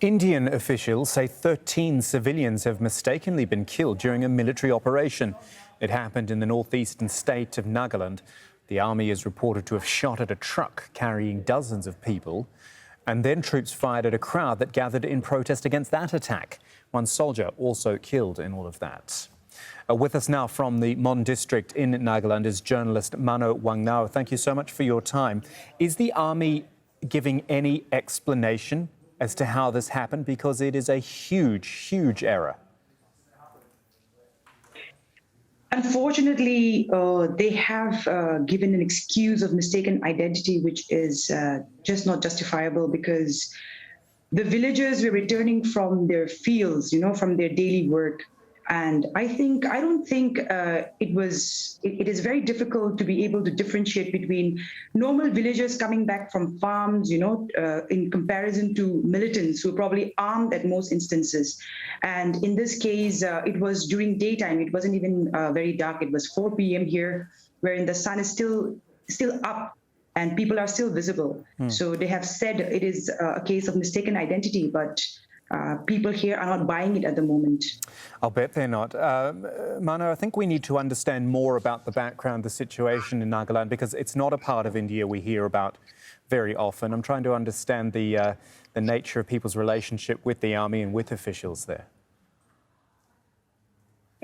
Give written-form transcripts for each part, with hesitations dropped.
Indian officials say 13 civilians have mistakenly been killed during a military operation. It happened in the northeastern state of Nagaland. The army is reported to have shot at a truck carrying dozens of people, and then troops fired at a crowd that gathered in protest against that attack. One soldier also killed in all of that. With us now from the Mon district in Nagaland is journalist Mano Wangnao. Thank you so much for your time. Is the army giving any explanation as to how this happened? Because it is a huge, huge error. Unfortunately, they have given an excuse of mistaken identity, which is just not justifiable, because the villagers were returning from their fields, from their daily work. And I don't think it is very difficult to be able to differentiate between normal villagers coming back from farms, in comparison to militants who are probably armed at most instances. And in this case, it was during daytime. It wasn't even very dark. It was 4 p.m. here, wherein the sun is still up and people are still visible. So they have said it is a case of mistaken identity, but people here are not buying it at the moment. I'll bet they're not. Mano, I think we need to understand more about the background, the situation in Nagaland, because it's not a part of India we hear about very often. I'm trying to understand the nature of people's relationship with the army and with officials there.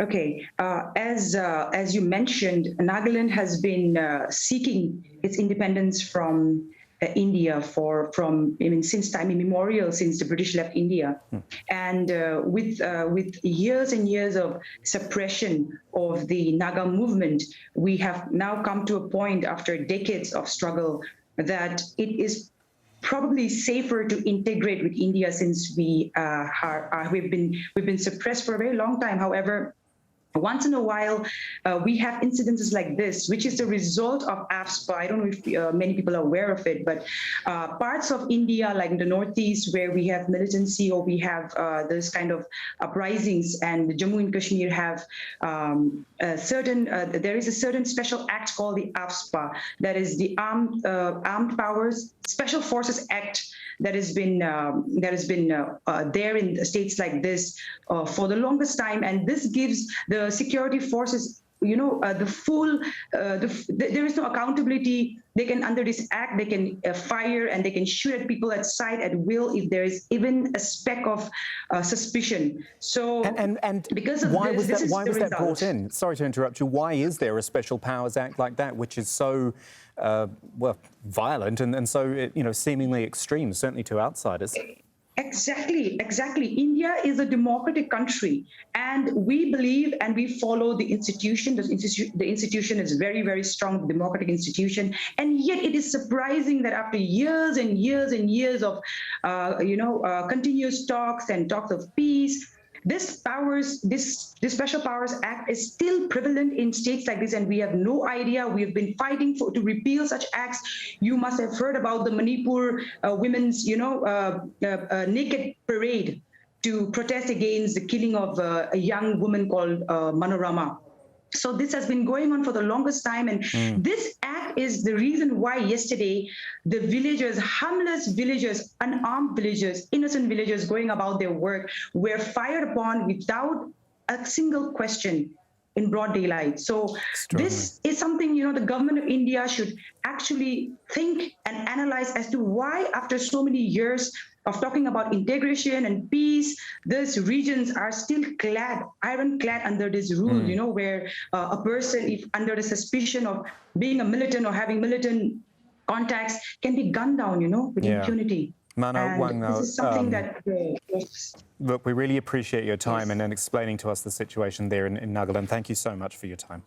Okay, as you mentioned, Nagaland has been seeking its independence from India since time immemorial, since the British left India. And with years and years of suppression of the Naga movement, we have now come to a point after decades of struggle that it is probably safer to integrate with India, since we've been suppressed for a very long time. However, once in a while, we have incidences like this, which is the result of AFSPA. I don't know if many people are aware of it, but parts of India, like in the northeast, where we have militancy or we have this kind of uprisings, and Jammu and Kashmir have there is a certain special act called the AFSPA, that is the Armed Powers Special Forces Act, that has been there in states like this for the longest time, and this gives the security forces, the full. There is no accountability. They can, under this act, they can fire and they can shoot at people at sight at will if there is even a speck of suspicion. So, and because of why this, why was that brought in? Sorry to interrupt you. Why is there a Special Powers Act like that, which is so violent and so seemingly extreme, certainly to outsiders? Exactly. India is a democratic country, and we believe and we follow the institution. The institution is very, very strong, democratic institution, and yet it is surprising that after years and years and years of, continuous talks of peace, this Special Powers Act is still prevalent in states like this, and we have no idea. We have been fighting to repeal such acts. You must have heard about the Manipur women's, naked parade to protest against the killing of a young woman called Manorama. So this has been going on for the longest time, and this act is the reason why yesterday the villagers, harmless villagers, unarmed villagers, innocent villagers going about their work were fired upon without a single question in broad daylight. So this is something, the government of India should actually think and analyze as to why, after so many years of talking about integration and peace, these regions are still ironclad under this rule, where a person, if under the suspicion of being a militant or having militant contacts, can be gunned down, with impunity. Mano Wangnao, this is something that... Look, we really appreciate your time and explaining to us the situation there in Nagaland. Thank you so much for your time.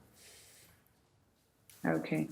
Okay.